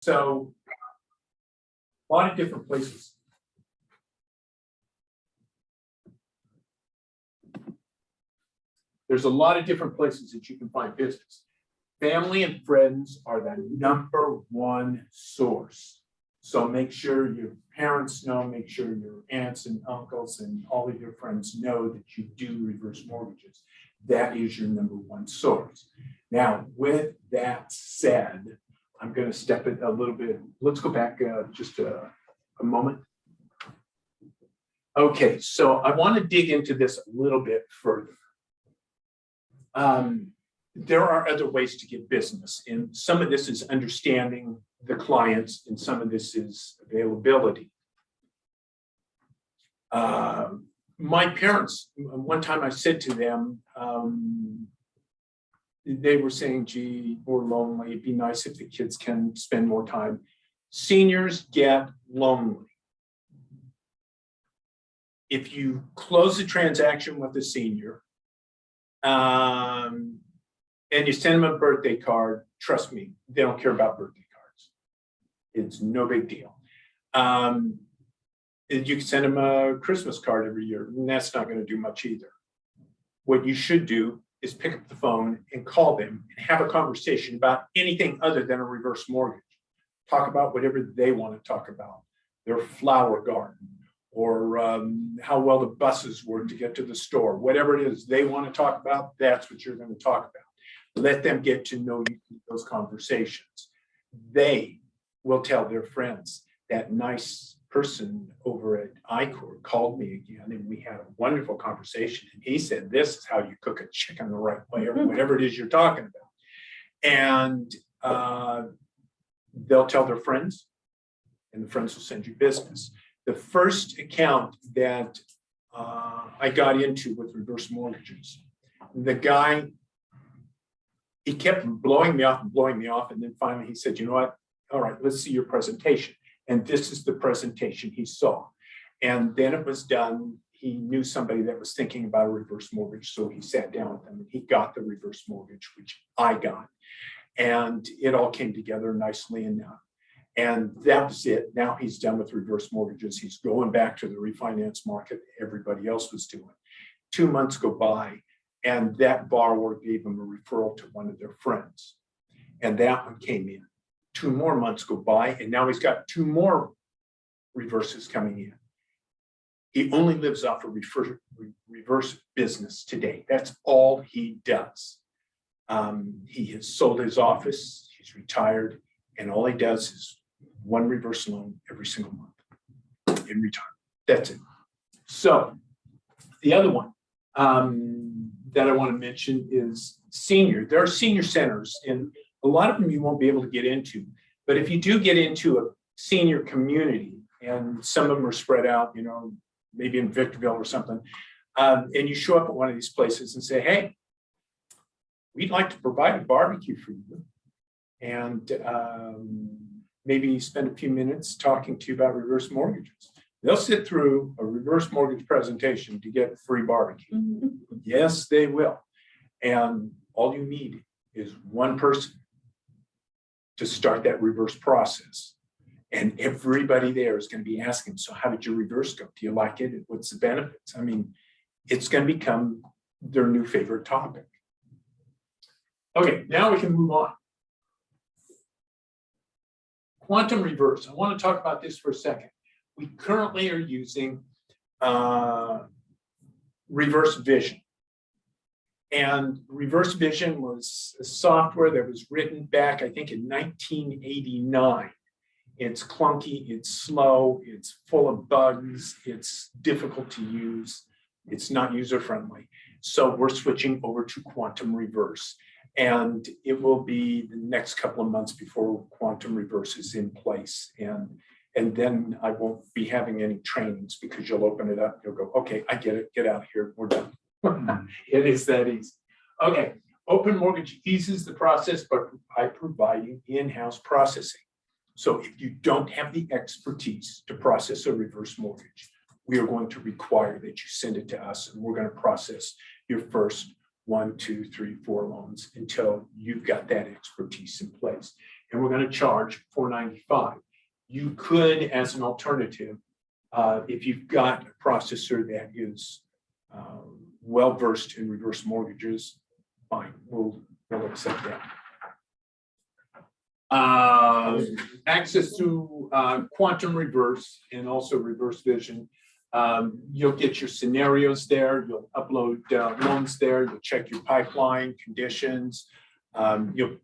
So a lot of different places. There's a lot of different places that you can find business. Family and friends are the #1 source. So make sure your parents know, make sure your aunts and uncles and all of your friends know that you do reverse mortgages. That is your #1 source. Now, with that said, I'm going to step it a little bit. Let's go back just a moment. Okay, so I want to dig into this a little bit further. There are other ways to get business, and some of this is understanding the clients, and some of this is availability. My parents, one time I said to them, they were saying, gee, we're lonely. It'd be nice if the kids can spend more time. Seniors get lonely. If you close the transaction with a senior, and you send them a birthday card, trust me, they don't care about birthday cards. It's no big deal. You can send them a Christmas card every year, and that's not going to do much either. What you should do is pick up the phone and call them and have a conversation about anything other than a reverse mortgage. Talk about whatever they want to talk about, their flower garden, or how well the buses work to get to the store. Whatever it is they want to talk about, that's what you're going to talk about. Let them get to know you through those conversations. They will tell their friends. That nice person over at I-Corp called me again, and we had a wonderful conversation. And he said, this is how you cook a chicken the right way, or whatever it is you're talking about. And they'll tell their friends, and the friends will send you business. The first account that I got into with reverse mortgages, the guy, he kept blowing me off, and then finally he said, you know what? All right, let's see your presentation. And this is the presentation he saw. And then it was done. He knew somebody that was thinking about a reverse mortgage, so he sat down with them and he got the reverse mortgage, which I got. And it all came together nicely enough. And that was it. Now he's done with reverse mortgages. He's going back to the refinance market everybody else was doing. 2 months go by, and that borrower gave him a referral to one of their friends. And that one came in. 2 more months go by, and now he's got 2 more reverses coming in. He only lives off of reverse business today. That's all he does. He has sold his office, he's retired, and all he does is 1 reverse loan every single month in retirement. That's it. So the other one that I want to mention is senior. There are senior centers, and a lot of them you won't be able to get into. But if you do get into a senior community, and some of them are spread out, you know, maybe in Victorville or something, and you show up at one of these places and say, hey, we'd like to provide a barbecue for you, and maybe spend a few minutes talking to you about reverse mortgages. They'll sit through a reverse mortgage presentation to get free barbecue. Yes, they will. And all you need is one person to start that reverse process. And everybody there is going to be asking, so how did your reverse go? Do you like it? What's the benefits? I mean, it's going to become their new favorite topic. Okay, now we can move on. Quantum reverse. I want to talk about this for a second. We currently are using reverse vision. And reverse vision was a software that was written back, I think, in 1989. It's clunky, it's slow, it's full of bugs, it's difficult to use, it's not user-friendly. So we're switching over to quantum reverse. And it will be the next couple of months before quantum reverse is in place. And then I won't be having any trainings, because you'll open it up, you'll go, okay, I get it, get out of here, we're done. It is that easy. Okay, open mortgage eases the process by providing in-house processing. So if you don't have the expertise to process a reverse mortgage, we are going to require that you send it to us, and we're going to process your first 1, 2, 3, 4 loans until you've got that expertise in place. and we're going to charge $495. You could, as an alternative, if you've got a processor that is well versed in reverse mortgages, fine, we'll accept that. Access to quantum reverse and also reverse vision. You'll get your scenarios there. You'll upload loans there. You'll check your pipeline conditions. You'll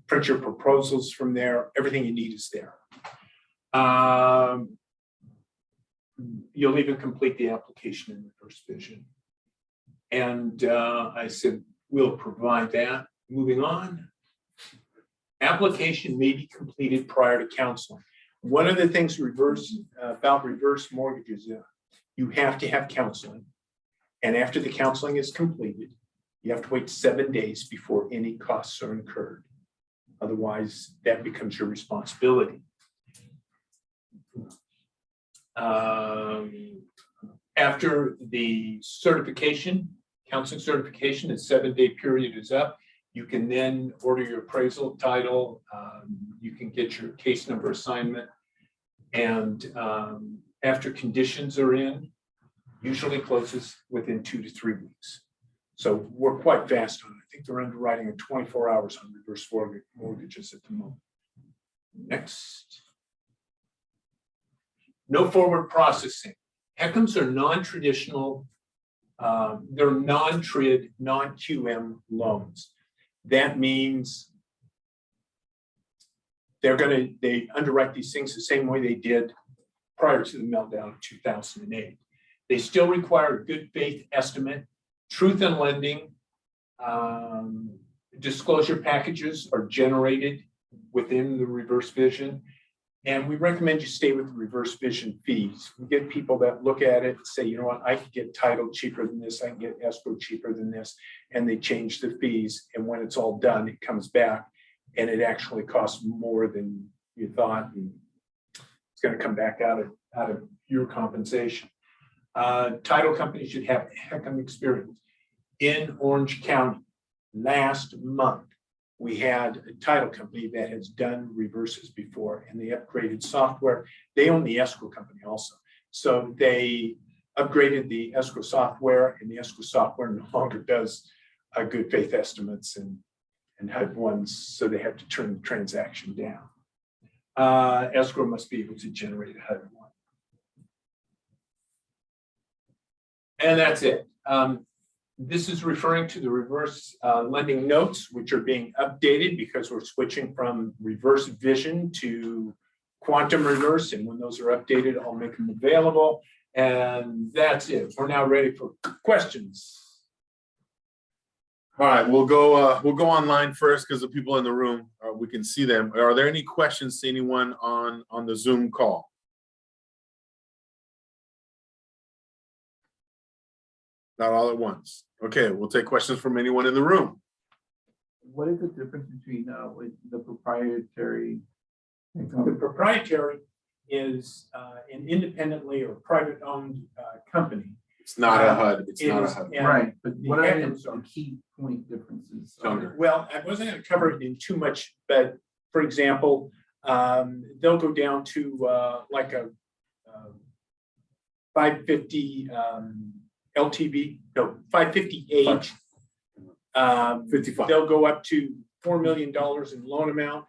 print your proposals from there. Everything you need is there. You'll even complete the application in reverse vision. And I said, we'll provide that. Moving on. Application may be completed prior to counseling. One of the things about reverse mortgages, you have to have counseling. And after the counseling is completed, you have to wait 7 days before any costs are incurred. Otherwise, that becomes your responsibility. After the certification, counseling certification, the 7-day period is up. You can then order your appraisal title. You can get your case number assignment. And after conditions are in, usually closes within 2 to 3 weeks. So we're quite fast on it. I think they're underwriting at 24 hours on reverse mortgages at the moment. Next. No forward processing. HECMs are non-traditional, they're non-TRID, non-QM loans. That means they underwrite these things the same way they did prior to the meltdown of 2008. They still require a good faith estimate. Truth in lending, disclosure packages are generated within the reverse vision. And we recommend you stay with the reverse vision fees. We get people that look at it and say, you know what, I can get title cheaper than this, I can get escrow cheaper than this, and they change the fees. And when it's all done, it comes back and it actually costs more than you thought. And it's going to come back out of your compensation. Title companies should have HECM experience. In Orange County, last month, we had a title company that has done reverses before, and they upgraded software. They own the escrow company also. So they upgraded the escrow software, and the escrow software no longer does good faith estimates and HUD ones, so they have to turn the transaction down. Escrow must be able to generate a HUD one. And that's it. This is referring to the reverse lending notes, which are being updated because we're switching from reverse vision to quantum reverse. And when those are updated, I'll make them available. And that's it. We're now ready for questions. All right, we'll go online first because the people in the room, we can see them. Are there any questions to anyone on the Zoom call? Not all at once. Okay, we'll take questions from anyone in the room. What is the difference between the proprietary? The proprietary is an independently or private owned company. It's not a HUD. It's not a HUD. Right, but what are HECMs the key point differences? Well, I wasn't going to cover it in too much, but for example, they'll go down to like a 550 LTV, no, 550H. 55. They'll go up to $4 million in loan amount.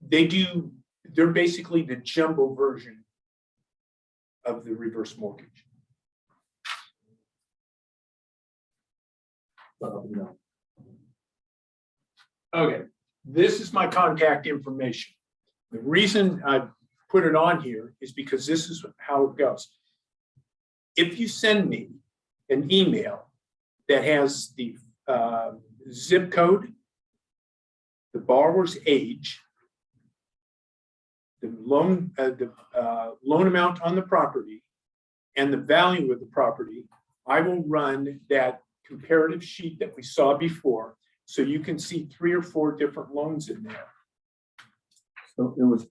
They're basically the jumbo version of the reverse mortgage. Okay, this is my contact information. The reason I put it on here is because this is how it goes. If you send me an email that has the zip code, the borrower's age, the loan amount on the property, and the value of the property, I will run that comparative sheet that we saw before, so you can see 3 or 4 different loans in there. So it was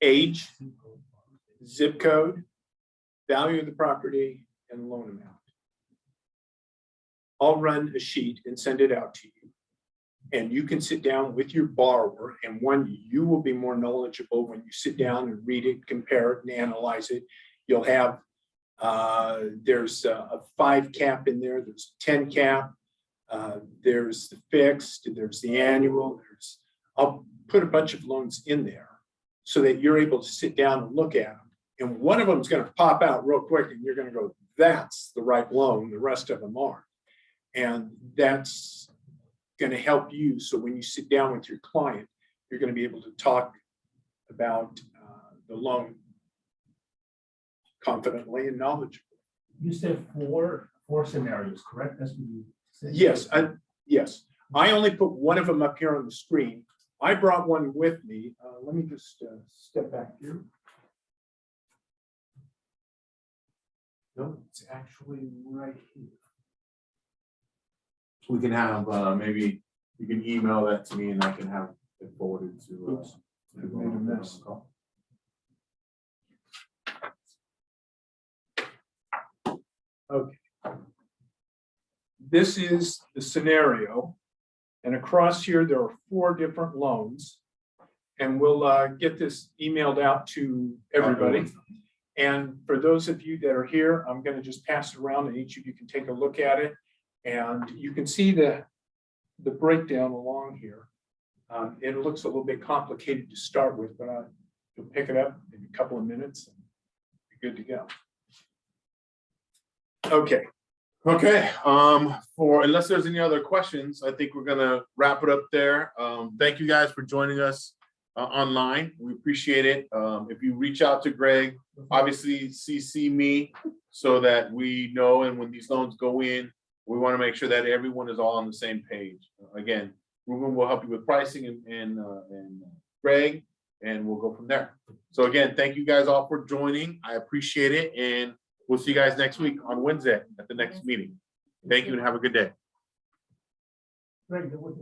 Age, zip code, value of the property, and loan amount. I'll run a sheet and send it out to you. And you can sit down with your borrower, and one, you will be more knowledgeable when you sit down and read it, compare it, and analyze it. You'll have, there's a 5 cap in there, there's a 10 cap, there's the fixed, there's the annual, I'll put a bunch of loans in there so that you're able to sit down and look at them. And one of them is going to pop out real quick and you're going to go, that's the right loan, the rest of them aren't. And that's going to help you. So when you sit down with your client, you're going to be able to talk about the loan confidently and knowledgeably. You said four scenarios, correct? That's what you said. Yes, yes. I only put one of them up here on the screen. I brought one with me. Let me just step back here. No, it's actually right here. We can have, maybe you can email that to me and I can have it forwarded to. Oops, I made a mess. Okay. This is the scenario. And across here, there are 4 different loans. And we'll get this emailed out to everybody. And for those of you that are here, I'm going to just pass it around and each of you can take a look at it. And you can see the breakdown along here. It looks a little bit complicated to start with, but you'll pick it up in a couple of minutes and be good to go. Okay. Okay, for unless there's any other questions, I think we're gonna wrap it up there. Thank you guys for joining us online. We appreciate it. If you reach out to Greg, obviously CC me so that we know, and when these loans go in, we want to make sure that everyone is all on the same page. Again, Ruben will help you with pricing and Greg, and we'll go from there. So again, thank you guys all for joining. I appreciate it, and we'll see you guys next week on Wednesday at the next meeting. Thank you and have a good day. Greg, there was